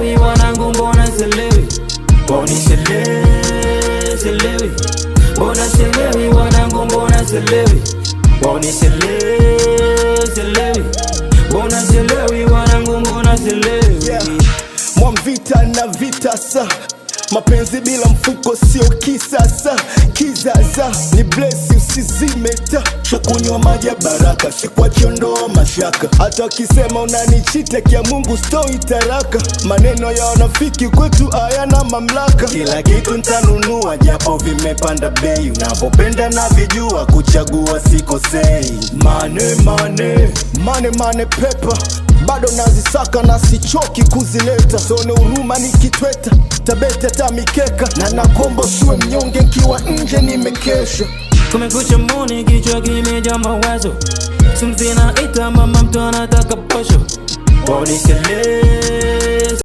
sielewi wanangu, mbona sielewi? Mbona sielewi? Mbona sielewi wanangu, mbona sielewi? Mbona sielewi? Mbona sielewi wanangu, mbona sielewi? Mwamvita na vitasa, mapenzi bila mfuko sio kisasa. Kizaza ni blesi usizimeta, shakunywa maji ya baraka, shikwa chiondoa mashaka. Hata wakisema unanichita kia Mungu stoi taraka. Maneno ya wanafiki kwetu hayana mamlaka. Kila kitu ntanunua japo vimepanda bei. Unavopenda na vijua, kuchagua sikosei. Mane pepa, bado nazisaka na sichoki kuzileta. Sone huruma nikitweta, tabete ta mikeka. Na nakombo siwe mnyonge nkiwa nje nimekesha. Kumekucha moni, kichwa kimejaa mawazo. Sumzina ita mama, mtu anataka posho. Mbona sielewi?